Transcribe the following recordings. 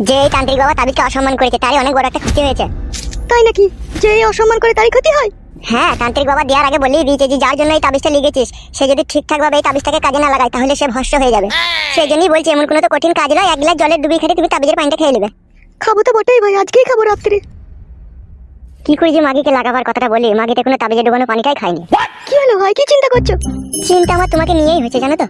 যে এই তান্ত্রিক বাবা তাবিজকে অসম্মান করেছে তারই অনেক বড় একটা ক্ষতি হয়েছে। তাই নাকি? যে এই অসম্মান করে তারই ক্ষতি হয়? হ্যাঁ, তান্ত্রিক বাবা দেওয়ার আগে বলেই দিয়েছে যে যার জন্য এই তাবিজটা লিখেছিস সে যদি ঠিকঠাক ভাবে এই তাবিজটাকে কাজে না লাগায় তাহলে সে ভস্ম হয়ে যাবে। সেই জন্যই বলছি এমন কোনো তো কঠিন কাজ নয়, এক গ্লাস জলের ডুবিয়ে খেতে তুমি তাবিজের পানিটা খেয়ে নেবে। খাবো তো বটেই ভাই, আজকেই খাবো রাত্রে। কি করে যে মাগিকে লাগাবার কথাটা বলি, মাগিতে কোনো তাবিজে ডুবানো পানিটাই খায়নি। কি হলো ভাই, কি চিন্তা করছো? চিন্তা আমার তোমাকে নিয়েই হয়েছে জানো তো।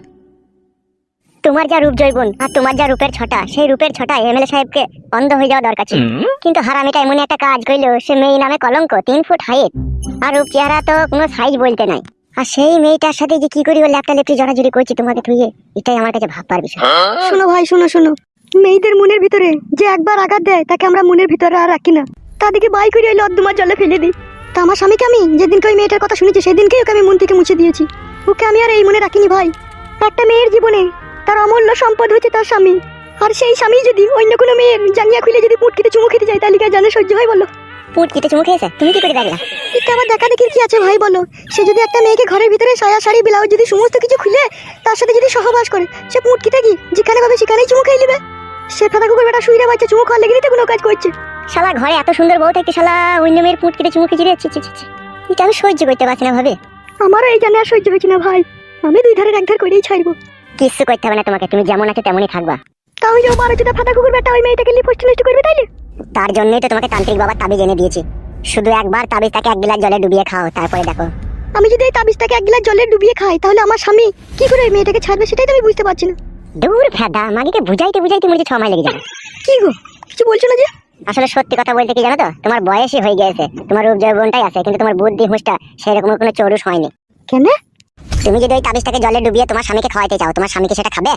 তোমার যা রূপ জৈবন আর তোমার যা রূপের ছটা, সেই রূপের ছটা এমএলএ সাহেবকে অন্ধ হয়ে যাওয়া দরকার ছিল। কিন্তু হারামিটা এমন একটা কাজ করলো, সে মেয়ে নামে কলঙ্ক, 3 ফুট হাইট, আর রূপ চেহারা তো কোনো সাইজ বলতে নাই। আর সেই মেয়েটার সাথে যে কি করি ও ল্যাপটা লেপটি জড়াজড়ি করছি তোমাকে থুয়ে, এটাই আমার কাছে ভাববার বিষয়। শোনো ভাই, শোনো শোনো, মেয়েদের মনের ভিতরে যে একবার আঘাত দেয় তাকে আমরা মনের ভিতরে আর রাখি না, তাদেরকে বাই করে ওই লদ্দমার জলে ফেলে দিই। তা আমার স্বামীকে আমি যেদিনকে ওই মেয়েটার কথা শুনেছি সেদিনকেই ওকে আমি মন থেকে মুছে দিয়েছি। ওকে আমি আর এই মনে রাখিনি ভাই। একটা মেয়ের জীবনে তার অমূল্য সম্পদ হচ্ছে তার স্বামী, আর সেই স্বামী যদি অন্য কোনো মেয়ের জাঙ্গিয়া খুলে যদি পুটকিতে চুমু খেতে যায় তাহলে কি আর জানে সহ্য হয় বলো? পুটকিতে চুমু খেয়েছে, তুমি কি করে দেখলা? এটা আবার দেখা দেখির কি আছে ভাই বলো? সে যদি একটা মেয়েকে ঘরের ভিতরে সায়া শাড়ি ব্লাউজ যদি সমস্ত কিছু খুলে তার সাথে যদি সহবাস করে, সে পুটকিতে কি যেখানে পাবে সেখানেই চুমু খেয়ে নেবে? সে ফাঁকা কুকুর বেটা শুইরে বাচ্চা চুমু খাওয়ার লেগে তো কোনো কাজ করছে। শালা ঘরে এত সুন্দর বউ থাকতে শালা অন্য মেয়ের পুটকিতে চুমু খেয়ে ছি ছি ছি ছি। এটা আমি সহ্য করতে পারছি না ভাবে। আমারও এই জানে আর সহ্য হচ্ছে না ভাই, আমি 2 ধারের 1 ধার করেই ছাড়বো। কিচ্ছু করতে হবে না তোমাকে, তুমি যেমন আছে তেমনই থাকবা। তাও যে 12 ফাঁকা কুকুর বেটা ওই মেয়েটাকে লিপস্ট নষ্ট করবে তাইলে? তার জন্যই তো তোমাকে তান্ত্রিক বাবার তাবিজ এনে দিয়েছি। শুধু একবার তাবিজটাকে 1 গ্লাস জলে ডুবিয়ে খাও, তারপরে দেখো। আমি যদি এই তাবিজটাকে 1 গ্লাস জলে ডুবিয়ে খাই তাহলে আমার স্বামী কি করে ওই মেয়েটাকে ছাড়বে সেটাই তো আমি বুঝতে পারছি না। দূর ফেদা, মাগিকে বুঝাইতে বুঝাইতে মনে 6 মাস লেগে যাবে। কি গো, কিছু বলছো না যে? আসলে সত্যি কথা বলতে কি জানো তো, তোমার বয়সই হয়ে গেছে, তোমার রূপ যৌবনটাই আছে, কিন্তু তোমার বুদ্ধি হুঁশটা সেরকম কোনো চৌরুষ হয়নি। কেন? তুমি যদি ওই তাবিজটাকে জলে ডুবিয়ে তোমার স্বামীকে খাওয়াইতে চাও, তোমার স্বামীকে সেটা খাবে?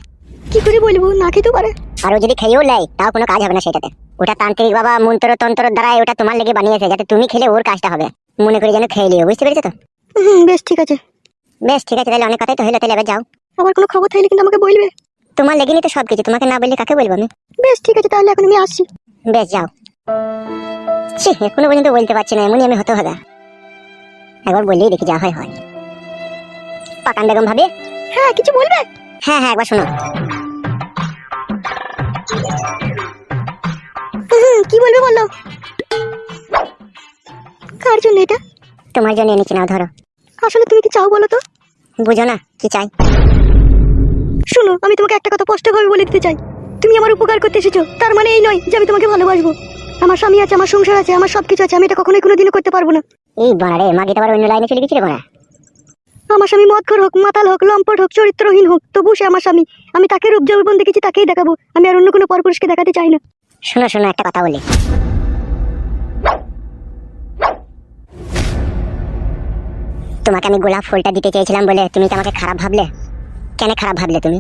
কি করে বলবো, না খেতেও পারে। আর ও যদি খেয়েও নেয় তাও কোনো কাজ হবে না সেটাতে। ওটা তান্ত্রিক বাবা মন্ত্র তন্ত্র দ্বারা ওটা তোমার লেগে বানিয়েছে যাতে তুমি খেলে ওর কাজটা হবে। মনে করে যেন খেয়ে লিও, বুঝতে পেরেছো তো? বেশ ঠিক আছে। বেশ ঠিক আছে, তাহলে অনেক কথাই তো হলো, তাহলে এবার যাও। আবার কোনো খবর থাকলে কিন্তু আমাকে বলবে। তোমার লেগেনি তো সবকিছু, তোমাকে না বললে কাকে বলবো আমি? বেশ ঠিক আছে, তাহলে এখন আমি আসছি। বেশ যাও। ছি, এখনো পর্যন্ত বলতে পারছি না, এমনই আমি হতে হবে। একবার বললেই দেখি যা হয় হয়। পাকান বেগম ভাবি। হ্যাঁ, কিছু বলবে? হ্যাঁ হ্যাঁ, একবার শোনো। কি বলবে বলো। কার জন্য এটা? তোমার জন্য এনেছি, নাও ধরো। আসলে তুমি কি চাও বলো তো? বুঝো না কি চাই? শোনো, আমি তোমাকে একটা কথা স্পষ্টভাবে বলে দিতে চাই। তুমি আমার উপকার করতে এসেছো, তার মানে এই নয় যে আমি তোমাকে ভালোবাসবো। আমার স্বামী আছে, আমার সংসার আছে, আমার সবকিছু আছে, আমি এটা কখনোই কোনোদিনও করতে পারবো না। এই বাড়ে মাগি তো আবার অন্য লাইনে চলে গেছিল বাড়া। আমার স্বামী মদখোর হোক, মাতাল হোক, লম্পট হোক, চরিত্রহীন হোক, তবু সে আমার স্বামী। আমি তাকে রূপ যৌবন দেখেছি, তাকেই দেখাবো। আমি আর অন্য কোনো পরপুরুষকে দেখাতে চাই না। শোনো শোনো, একটা কথা বলি। তোমাকে আমি গোলাপ ফুলটা দিতে চেয়েছিলাম বলে তুমি কি আমাকে খারাপ ভাবলে? কেন খারাপ ভাবলে তুমি?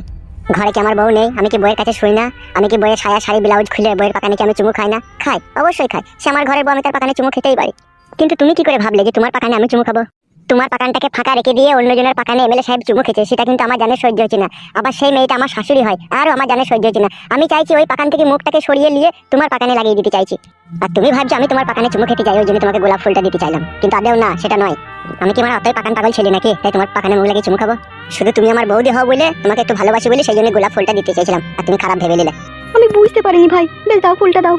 ঘরে কি আমার বউ নেই? আমি কি বইয়ের কাছে শুই না? আমি কি বইয়ের সায়া শাড়ি ব্লাউজ খুলে বইয়ের পাকানে কি আমি চুমু খাই না? খাই, অবশ্যই খাই। সে আমার ঘরের বউ, আমি তার পাকানে চুমু খেতেই পারি। কিন্তু তুমি কি করে ভাবলে যে তোমার পাকানে আমি চুমু খাবো? তোমার পাকানটাকে ফাঁকা রেখে দিয়ে অন্যজনের পাকানে এমএলএ সাহেব চুমু খেছে, সেটা কিন্তু আমার জানে সহ্য হচ্ছে না। আবার সেই মেয়েটা আমার শাশুড়ি হয়, আরও আমার জানে সহ্য হচ্ছে না। আমি চাইছি ওই পাকান থেকে মুখটাকে সরিয়ে নিয়ে তোমার পাকানে লাগিয়ে দিতে চাইছি। আর তুমি ভাবছো আমি তোমার পাকানে চুমু খেতে চাই, ওই জন্য তোমাকে গোলাপ ফুলটা দিতে চাইলাম, কিন্তু আদেও না, সেটা নয়। আমি কি আমার অতই পাকান পাগল ছেলে নাকি তাই তোমার পাকানে মুখ লাগিয়ে চুমু খাবো? শুধু তুমি আমার বৌদি হও বলে, তোমাকে একটু ভালোবাসি বলে সেই জন্য গোলাপ ফুলটা দিতে চাইছিলাম, আর তুমি খারাপ ভেবে নিলে। আমি বুঝতে পারিনি ভাই, বেশ দাও, ফুলটা দাও।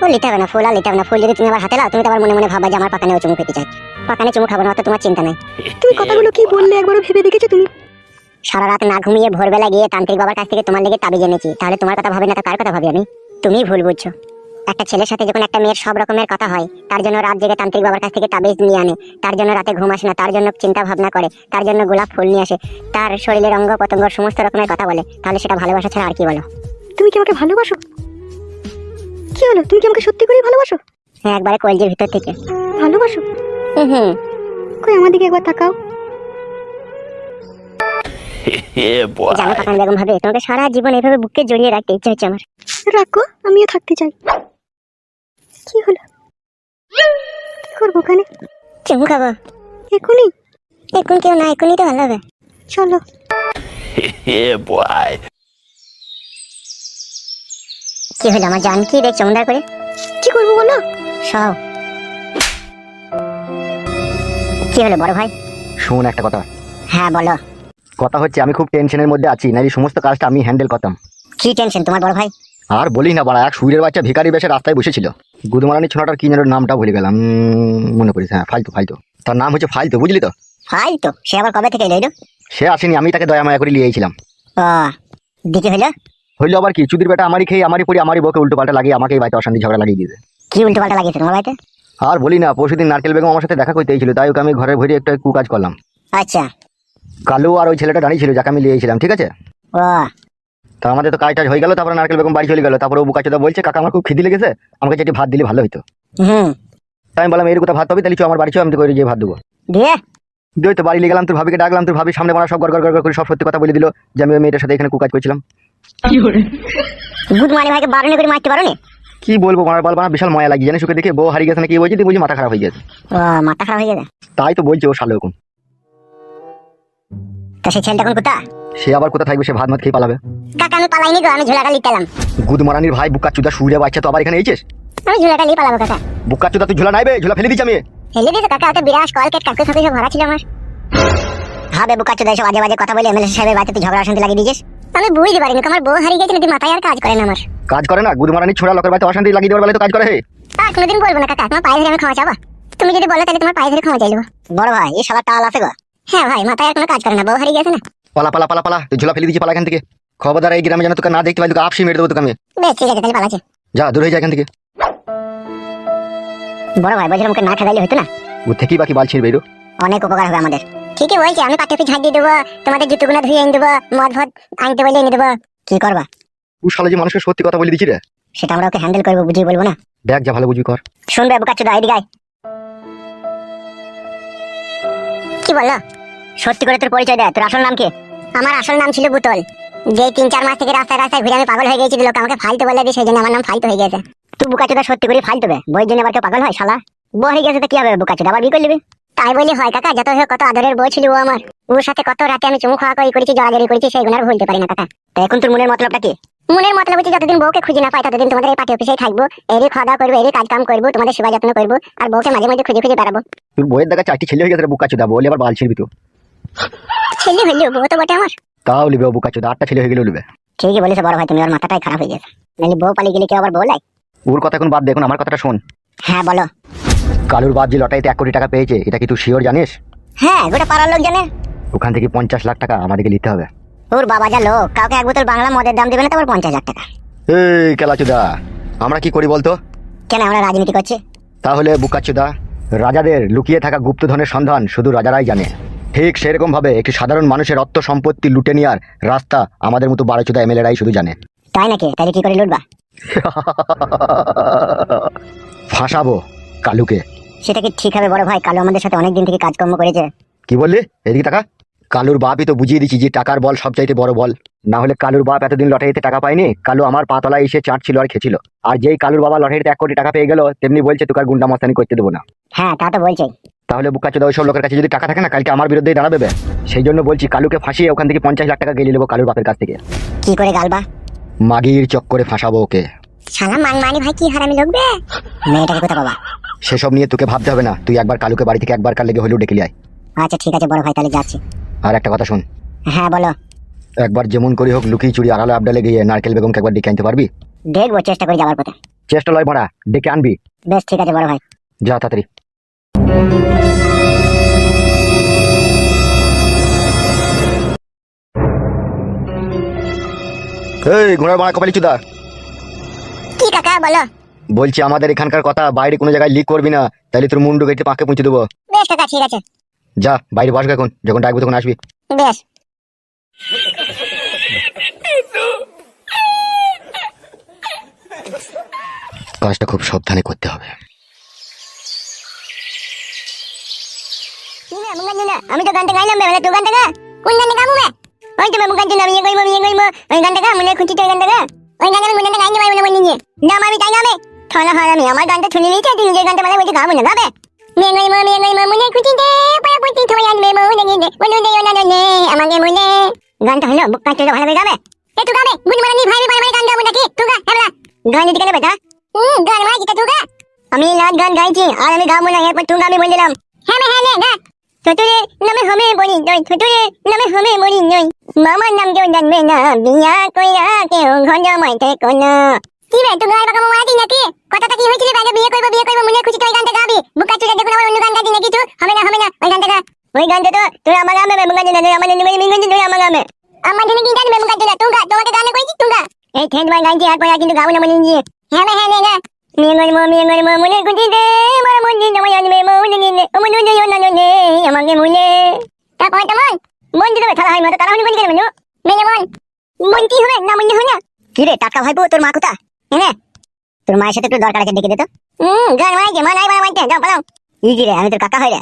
ও লিতে হবে না, ফুল আর লিতে হবে না। ফুল যদি তুমি আবার হাতে লাও, তুমি তো আবার মনে মনে ভাববা যে আমার পাকানে চুমু খেতে চাই। পাকানে চুমু খাবো না, অত তোমার চিন্তা নাই। তুমি কথাগুলো কি বললে একবারও ভেবে দেখেছো তুমি? সারা রাত না ঘুমিয়ে ভোরবেলা গিয়ে তান্ত্রিক বাবার কাছ থেকে তোমার লেগে তাবিজ এনেছি, তাহলে তোমার কথা ভাবি না তো কার কথা ভাবি আমি? তুমিই ভুল বুঝছো। একটা ছেলের সাথে যখন একটা মেয়ের সব রকমের কথা হয়, তার জন্য রাত জেগে তান্ত্রিক বাবার কাছ থেকে তাবিজ নিয়ে আনে, তার জন্য রাতে ঘুম আসে না, তার জন্য চিন্তা ভাবনা করে, তার জন্য গোলাপ ফুল নিয়ে আসে, তার শরীরের অঙ্গ পতঙ্গ সমস্ত রকমের কথা বলে, তাহলে সেটা ভালোবাসা ছাড়া আর কি বলো? তুমি কি আমাকে ভালোবাসো? কি হলো, তুমি কি আমাকে সত্যি করেই ভালোবাসো? হ্যাঁ, একবারে কলজের ভিতর থেকে ভালোবাসো? হুম। কই আমার দিকে একবার তাকাও। জানো পাকান বেগম ভাবে, তোমাকে সারা জীবন এইভাবে বুকে জড়িয়ে রাখতে ইচ্ছা হচ্ছে আমার। রাখো, আমিও থাকতে চাই। কি হলো, কি করবো ওখানে? চুমু খাবো। এখনই? এখন কেউ না, এখনই তো ভালো হবে। চলো। কি হলো আমার জান, কি দেখছো মন্দার করে? কি করবো বলো? সব কি হলো বড় ভাই? শোন একটা কথা। হ্যাঁ বলো। কথা হচ্ছে আমি খুব টেনশনের মধ্যে আছি, নাহলে সমস্ত কাজটা আমি হ্যান্ডেল করতাম। কি টেনশন তোমার বড় ভাই? আর বলি না বাড়া, এক সুইরের বাচ্চা ভিখারি বেশে রাস্তায় বসেছিল। গুদমারানি ছোনাটার কি যেন নামটা ভুলে গেলাম, মনে পড়িস, হ্যাঁ ফালতু ফালতু, তার নাম হচ্ছে ফালতু, বুঝলি তো? ফাইল তো সে আবার কবে থেকে এলো? সে আসেনি, আমি তাকে দয়া মায়া করে নিয়েছিলাম। ও দিকে হইলো? হইলো আবার কি, চুদির বেটা আমারই খেয়ে আমারই পড়ি আমারই বউকে উল্টো পাল্টা লাগিয়ে আমাকে এই বাড়িতে অশান্তি ঝগড়া লাগিয়ে দিয়েছে। কি উল্টো পাল্টা লাগিয়েছে তোমার বাড়িতে? আর বলি না, পরশুদিন নারকেল বেগম আমার সাথে দেখা করতে এসেছিল, তাই ওকে আমি ঘরে ভরে একটা কুকাজ করলাম। আচ্ছা। কালু আর ওই ছেলেটা দাঁড়িয়ে ছিল যাকে আমি নিয়েছিলাম, ঠিক আছে? ও তা আমাদের তো কাজ টাজ হয়ে গেল, তারপরে নারকেল বেগম বাড়ি চলে গেল। তারপরে ও বুকাচোদা বলছে, কাকা আমার খুব খিদে লেগেছে, আমাকে যেটি ভাত দিলে ভালো হতো। হুম। তাই আমি বললাম এর কথা ভাত পাবি, তাহলে আমার বাড়ি চো, আমি তো করে যে ভাত দেবো। দিয়ে দিয়ে তো বাড়ি নিয়ে গেলাম, তোর ভাবিকে ডাকলাম, তোর ভাবির সামনে মারা সব গড় করে সব সত্যি কথা বলে দিল যে আমি ওই মেয়েটার সাথে এখানে কুকাজ করছিলাম। গুড মানে ভাইকে বারণে করে মারতে পারো নি? কি বলবো, মারার বাল বানা বিশাল ময়া লাগি, জানিস ওকে দেখে বউ হারিয়ে গেছে না কি বলছি, তুই বুঝি মাথা খারাপ হয়ে গেছে। ও মাথা খারাপ হয়ে গেছে? তাই তো বলছে ও শালো এখন। তা সেই ছেলেটা এখন কোথা? সে আবার কোথা থাকবে, সে ভাত মাত খেয়ে পালাবে। কাকা আমি পালাইনি গো, আমি ঝোলাটা লিখতাম। গুদমারানির ভাই বুকাচুদা সুইরে বাচ্চা তো আবার এখানে এইছিস? আমি ঝোলাটা লিয়ে পালাবো কাকা। বুকাচুদা তুই ঝোলা নাইবে, ঝোলা ফেলে দিচ্ছি আমি। ফেলে দিয়েছে কাকা, ওটা বিরাট কলকেট কাকু সাথে সব ভরা ছিল আমার। ভাবে বুকাচ্চোদা এসব বাজে বাজে কথা বলে এমএলএ সাহেবের বাড়িতে তুই ঝগড়া অশান্তি লাগিয়ে দিয়েছিস। আমি বুঝতে পারিনি আমার বউ হারিয়ে গেছে নাকি মাথায় আর কাজ করে না আমার। কাজ করে না, গুদমারানি ছোড়া লোকের বাড়িতে অশান্তি লাগিয়ে দেওয়ার বেলায় তো কাজ করে। হে আর কোনোদিন বলবো না কাকা, তোমার পায়ে ধরে আমি ক্ষমা চাবো। তুমি যদি বলো তাহলে তোমার পায়ে ধরে ক্ষমা চাইবো। বড় ভাই এই শালা টাল আছে গো। হ্যাঁ ভাই, মাথায় আর কোনো কাজ করে না, বউ হারিয়ে গেছে না। পালা পালা পালা পালা, তুই ঝোলা ফেলে দিচ্ছি, পালা এখান থেকে। খবরদার এই গ্রামে যেন তোকে না দেখতে পাই, তোকে আপসি মেরে দেবো তোকে আমি। বেশ ঠিক আছে, তাহলে পালাচ্ছি। যা দূর হয়ে যা এখান থেকে। বড় ভাই বলছিলাম ওকে না খেলাইলে হতো না? ও থেকেই বাকি বালছির বেরো। অনেক উপকার হবে আমাদের। ঠিকই বলছি, আমি পাটে ঝাঁট দিয়ে দেবো, তোমাদের জুতোগুলো ধুয়ে এনে দেবো, মদ ভদ আনতে বলে এনে দেবো। কি করবা? ও শালা যে মানুষের সত্যি কথা বলে দিচ্ছি রে। সেটা আমরা ওকে হ্যান্ডেল করবো, বুঝিয়ে বলবো না। দেখ যা ভালো বুঝবি কর। শুনবে বুকাচ্চোদা, এদিকে আয়। কি বললো? সত্যি করে তোর পরিচয় দেয়, তোর আসল নাম কি? আমার আসল নাম ছিল বুতল। যে 3-4 মাস থেকে রাস্তায় রাস্তায় ঘুরে আমি পাগল হয়ে গেছি, লোক আমাকে ফালতু বলে দিই, সেই জন্য আমার নাম ফালতু হয়ে গেছে। তুই বুকাচ্চোদা সত্যি করে ফালতু বে, বইয়ের জন্য আবার কেউ পাগল হয় শালা? বউ হয়ে গেছে তো কি হবে, বুকাচ্চোদা আবার বিয়ে করে নিবি? তাই বলি হয় কাকা, যত হোক কত আদরের বউ ছিল ও আমার। ওর সাথে কত রাতে আমি চুমু খাওয়া করেছি, জড়াজড়ি করেছি, সেইগুলো আর ভুলতে পারি না কাকা। তা এখন তোর মনের মতলবটা কি? মনের মতলব হচ্ছে যতদিন বউকে খুঁজে না পাই ততদিন তোমাদের এই পার্টি অফিসেই থাকবো, এরই খাওয়া দাওয়া করবো, এরই কাজ কাম করবো, তোমাদের সেবা যত্ন করবো, আর বউকে মাঝে মাঝে খুঁজে খুঁজে বেড়াবো। তোর বইয়ের দেখা 4টি ছেলে হয়ে গেছে রে বুকাচুদা, বলে আবার বাল ছিড়বি তো। ছেলে হইলেও বউ তো বটে আমার। তাও লিবে ও বুকাচুদা, 8টা ছেলে হয়ে গেলেও লিবে। ঠিকই বলেছে বড় ভাই, তুমি ওর মাথাটাই খারাপ হয়ে গেছে। নাহলে বউ পালিয়ে গেলে কেউ আবার বউ লাই? ওর কথা এখন বাদ দে, এখন আমার কথাটা শোন। হ্যাঁ বলো। কালুর বাপ যে লটারিতে 1 কোটি টাকা পেয়েছে, এটা কি তুই শিওর জানিস? হ্যাঁ, গোটা পাড়ার লোক জানে। ওখান থেকে 50 লাখ টাকা আমাদেরকে নিতে হবে। ওর বাবা যা লোক, কাউকে এক বোতল বাংলা মদের দাম দেবে না, তারপর 50 লাখ টাকা। এই কেলাচুদা, আমরা কি করি বলতো? কেন আমরা রাজনীতি করছি? তাহলে বুকাচুদা, রাজাদের লুকিয়ে থাকা গুপ্তধনের সন্ধান শুধু রাজারাই জানে। ঠিক সেরকম ভাবে একটি সাধারণ মানুষের অর্থ সম্পত্তি লুটে নেওয়ার রাস্তা আমাদের মতো বারোচুদা এমএলএরাই শুধু জানে। তাই নাকি? তাহলে কি করে লুটবা? ফাঁসাবো কালুকে। সেটা কি ঠিক হবে বড় ভাই? কালু আমাদের সাথে অনেকদিন থেকে কাজকর্ম করেছে। কি বললি? এদিকে টাকা। কালুর বাপই তো বুঝিয়ে দিচ্ছি যে টাকার বল সবচাইতে বড় বল। না হলে কালুর বাপ এতদিন লটারিতে টাকা পায়নি, কালু আমার পাতলায় এসে চাটছিল আর খেছিল। আর যেই কালুর বাবা লটারিতে 1 কোটি টাকা পেয়ে গেল, তেমনি বলছে তোকে আর গুন্ডা মস্তানি করতে দেবো না। হ্যাঁ তা তো বলছেই। তাহলে বুকাচোদা ওইসব লোকের কাছে যদি টাকা থাকে না, কালকে আমার বিরুদ্ধেই দাঁড়াবে বে। সেই জন্য বলছি কালুকে ফাঁসিয়ে ওখান থেকে 50 লাখ টাকা গেলে নেবো কালুর বাপের কাছ থেকে। কি করে গালবা? মাগির চক্করে ফাঁসাবো ওকে। শালা মাংমানি ভাই কি হারামি লোক বে। মেয়েটাকে কোথা পাবা? সেসব নিয়ে তোকে ভাবতে হবে না, তুই একবার কালুকে বাড়ি থেকে একবার কাল লেগে হলেও ডেকে আয়। আচ্ছা ঠিক আছে বড় ভাই, তাহলে যাচ্ছি। আর একটা কথা শোন। হ্যাঁ বলো। একবার যেমন করে হোক লুকিয়ে চুরি আড়ালে আবডালে গিয়ে নারকেল বেগমকে একবার ডেকে আনতে পারবি? দেখবো, চেষ্টা করে যাবার পথে। চেষ্টা লয় ভরা, ডেকে আনবি। বেশ ঠিক আছে বড় ভাই। যা তাড়াতাড়ি। এই ঘোড়ার মারা কপালি চুদা, কি কাকা বলো? বলছি আমাদের এখানকার কথা বাইরে কোনো জায়গায় লিক করবি না, তাহলে তোর মুন্ডু কেটে পাকে পৌঁছে দেবো। বেশ কাকা ঠিক আছে। যা বাইরে বসবে, এখন যখন ডাকবো তখন আসবি। বেশ। কাজটা খুব সাবধানে করতে হবে। আমি তো গানটা গাইলাম বেলা, তুই গানটা গা। কোন গানটা গাবো বে? ওই তো মুগান জন্য আমি গাইবো ওই গানটা গা, মনে খুঁটি তো গানটা গা। ওই গানটা আমি মনে গাইতে পারবো না মনে নিয়ে। না আমি তাই না বে। থানা হারামি আমার গানটা শুনে নিতে, তুই নিজের গানটা বলে বলতে গাবো না গাবে। মেয়ে গাইমো মনে খুঁটি দে, পায়া পুঁতি থই আনবে মনে গিয়ে মনে দেও না নে আমাকে মনে। গানটা হলো বুক্কা চলে ভালো গাবে। এ তুই গাবে, গুণ মানে ভাই ভাই গান গাবো নাকি? তুই গা হেবলা। গান দিতে গেলে বেটা। গান মাই যেটা তুই গা। আমি লাট গান গাইছি আর আমি গাবো না, এরপর তুই গাবি বলে দিলাম। হ্যাঁ নে গা। ছোটরে নামে হবে বলি নয়, ছোটরে নামে হবে বলি নয়, মামার নাম কেউ জানবে না, বিয়া কইরা কেউ ঘর জামাই থেকো না। কি রে তুই গায়ে বাঁকা মারাতি নাকি? কথাটা কি হয়েছিল? বাইরে বিয়ে করবো মনে খুশি তুই গানটা গাবি, বুকা চুলে দেখুন আমার অন্য গান গাইছি নাকি? তুই হবে না ওই গানটা গা, ওই গানটা তো তুই আমার গামে মেমুকা দিনা, তুই আমার নিমে মিঙ্গন তুই আমার গামে, আমার জন্য কি গান মেমুকা দিনা? তুই গা, তোমাকে গানে কইছি তুই গা। এই ঠেট ভাই গাইছি আর পরে কিন্তু গাবো না মনে নিয়ে। হ্যাঁ না মিঙ্গন মো মনে খুশি দে আমার মন দিন আমার জানবে মনে গিলে ও মনে দিও না নে আমাকে মুলে। তারপর তেমন মন দিতে থালা হয় মতো তারা হনি কোন গেল মেনু মেনে মন কি হবে না মনে হয় না। কি রে টাকা ভাইবো তোর মা কোথা? এনে তোর মায়ের সাথে একটু দরকার আছে, ডেকে দে তো। গান মাই যে মা নাই মাইতে যাও পালাও। ই কি রে আমি তোর কাকা হয় রে?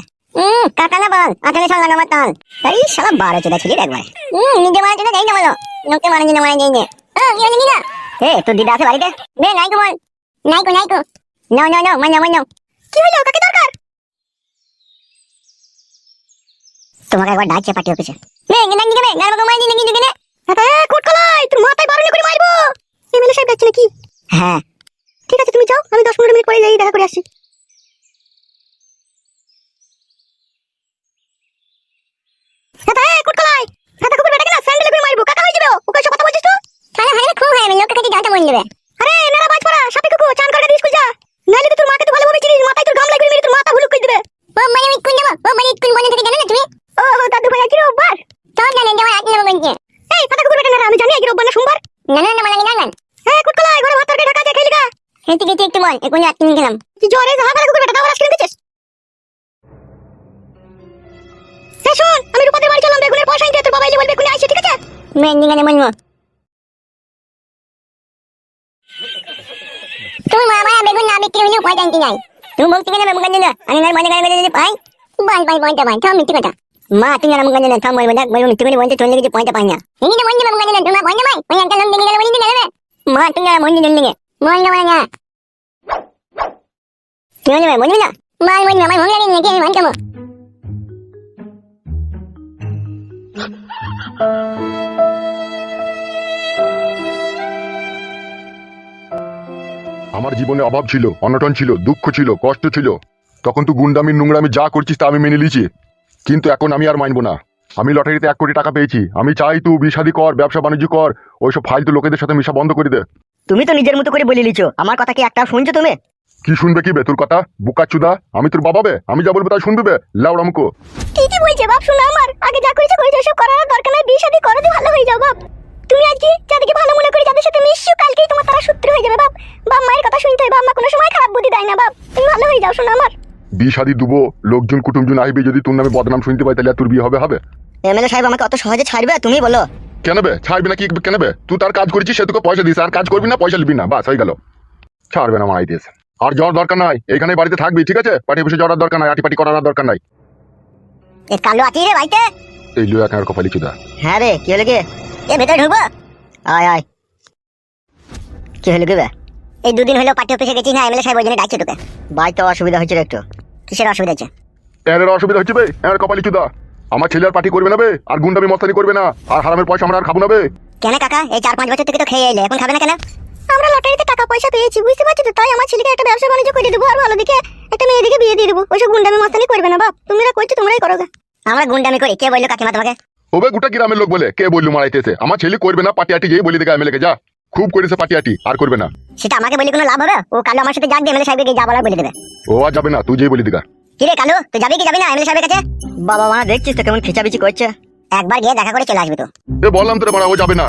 কাকা না বল আঠানে সঙ্গ না মাতাল। এই শালা 12 চোদা ছিলি একবার। নিজে মারা চোদা দেই না বলো, লোকে মারা নিনা মারা দেই না। কি হলো নিনা? এ তোর দিদা আছে বাড়িতে? বে নাই গো বল। নাই গো নাও মানো। কি হলো কাকে দরকার? তোমাকে একবার ডাকছে পার্টি অফিসে। বে গেনা কি বে গার মতো মাইনি নাকি দুকেনে? কোটকলাই তোর মাথায় বারুনি করে মারবো। এমএলএ সাহেব ডাকছে নাকি? হ্যাঁ ঠিক আছে তুমি যাও, আমি 10-15 মিনিট পরে যাই দেখা করে আসি। কোটকলাই ফাটা কুকুর বেটাকে না স্যান্ডেলে করে মারবো, কাকা হয়ে যাবে। ওকে সব কথা বলছিস তো? খানা খুব হয় আমি লোকে কাছে জানতে মন দেবে। আরে মেরা বাজ পড়া সাপে কুকুর চান করে দিয়ে স্কুল যা, নাইলে তো তোর মাকে তো ভালোভাবে চিনিস, মাথায় তোর গামলা করে মেরে তোর মাথা হুলুক করে দিবে। ও মানে আমি কোন যাব? ও মানে কোন বনে থেকে জানো না তুমি? ও দাদু ভাই আজকে রোববার। তোর জানেন যে আমার আজ নেব গঞ্জে। এই ফাটা কুকুর বেটা না আমি জানি আজকে রোববার না সোমবার। না মানে জানেন। কোটকলাই ঘরে ভাত তরকারি ঢাকা আছে খেলি গা। হেঁটে একটু বল এখন রাত কিনে গেলাম। কি জ্বরে যা ফাটা কুকুর বেটা তাও রাস কিনে দিছিস। শোন আমি রূপাদের বাড়ি চললাম, বেগুনের পয়সা নিতে, তোর বাবা এলে বলবে বেগুনে আইছে, ঠিক আছে? মেন দিগানে মনমো তুমি মামা বেগুন না বিক্রি হলেও পয়সা আনতে নাই। তুমি বলতে গেলে বেগুন না আমি না মনে করে যদি পাই বাই পয়সা পাই থাম মিথ্যে কথা। মা তুমি না বেগুন না থাম বলবো না বলবো মিথ্যে করে বলতে চলে গেছে পয়সা পাই না। এনি না মনে বেগুন না তুমি পয়সা পাই ওই একটা লোক দিলে বলি দিলে মা তুমি না মনে দিলে মনে না না তুমি না মনে না মাল মনে আমার মনে লাগে নাকি আমি মান কেমন। আমার জীবনে অভাব ছিল, অনটন ছিল, দুঃখ ছিল, কষ্ট ছিল, তখন তুই গুন্ডামি নোংরামি যা করছিস তা আমি মেনে নিয়েছি, কিন্তু এখন আমি আর মানবো না। আমি লটারিতে 1 কোটি টাকা পেয়েছি, আমি চাই তুই বিয়ে-শাদী কর, ব্যবসা বাণিজ্য কর, ওইসব ফালতু লোকেদের সাথে মিশা বন্ধ করে দে। তুমি তো নিজের মতো করে বলে লিছো, আমার কথা কি একটা শুনছো তুমি? কি শুনবে কি বে তোর কথা বুকা চুদা? আমি তোর বাবা বে, আমি যা বলবো তাই শুনবি বে লাউড়া মুখো। ঠিকই বলছে বাপ, শোনো আমার আগে যা করেছো এসব করার দরকার নাই, বিয়ে শাদী করো তো ভালো হয়ে যাও বাপ। তুমি আজকে যাদেরকে ভালো মনে করে যাদের সাথে মিশছো কালকেই তোমার তারা শত্রু হয়ে যাবে বাপ। বাপ মায়ের কথা শুনতে হয়, বাপ মা কোনো সময় খারাপ বুদ্ধি দেয় না বাপ, তুমি ভালো হয়ে যাও শোনো আমার। বিয়ে-শাদী দুবো, লোকজন কুটুমজন আসবে, যদি তোর নামে বদনাম শুনতে পাই তাহলে আর তোর বিয়ে হবে? এমএলএ সাহেব আমাকে অত সহজে ছাড়বে তুমি বলো? কেন বে ছাড়বি না? কি কেন বে? তুই তার কাজ করেছিস, সে তোকে পয়সা দিস, আর কাজ করবি না পয়সা নিবি না, বাস হয়ে গেল। ছাড়বে না মারাই দিয়েছে। আর যাওয়ার দরকার নাই, এখানে বাড়িতে থাকবি, ঠিক আছে? পার্টি অফিসে যাওয়ার দরকার নাই, আটিপাটি করার দরকার নাই। এ কালো আটি রে ভাইতে। এই লিও একার কপালি চুদা। হ্যাঁ রে কি হলো গে? এ ভেতরে ঢুকবো? আয় কি হলো গে? এই দুদিন হলো পার্টি অফিসে গেছি না, এমএলএ সাহেব ওই জন্য ডাকছে তোকে। ভাই তো অসুবিধা হয়েছিল একটু। কিসের অসুবিধা আছে? এর অসুবিধা হচ্ছে বে, এর কপালি চুদা। আমার ছেলে আর পার্টি করবে না বে, আর গুন্ডামি মস্তানি করবে না, আর হারামের পয়সা আমরা আর খাবো না বে। কেন কাকা এই 4-5 বছর থেকে তো খেয়ে এলে, এখন খাবে না কেন? আমরা লটারিতে টাকা পয়সা পেয়েছি বুঝতে পারছো তো, তাই আমার ছেলেকে একটা ব্যবসা বাণিজ্য করে দেবো, আর ভালো দিকে একটা মেয়ে দিকে বিয়ে দিয়ে দেবো। ওইসব গুন্ডামি মস্তানি করবে না বাপ, তোমরা করছো তোমরাই করো। আমরা গুন্ডামি করি? কে বললো কাকিমা তোমাকে? ওবে গোটা গ্রামের লোক বলে, কে বললো মারাইতেছে? আমার ছেলে করবে না পার্টি আটি, যেই বলি দেখা এমএলএ কে যা, খুব করেছে পার্টি আটি, আর করবে না। সেটা আমাকে বলি কোনো লাভ হবে? ও কালো আমার সাথে যাক দিয়ে এমএলএ সাহেবকে যা বলার বলে দেবে। ও আর যাবে না, তুই যেই বলি দেখা। কি রে কালো তুই যাবি কি যাবি না এমএলএ সাহেবের কাছে? বাবা মা দেখছিস তো কেমন খেচাবিচি করছে। একবার গিয়ে দেখা করে চলে আসবি তো। এ বললাম তোরে মারা, ও যাবে না।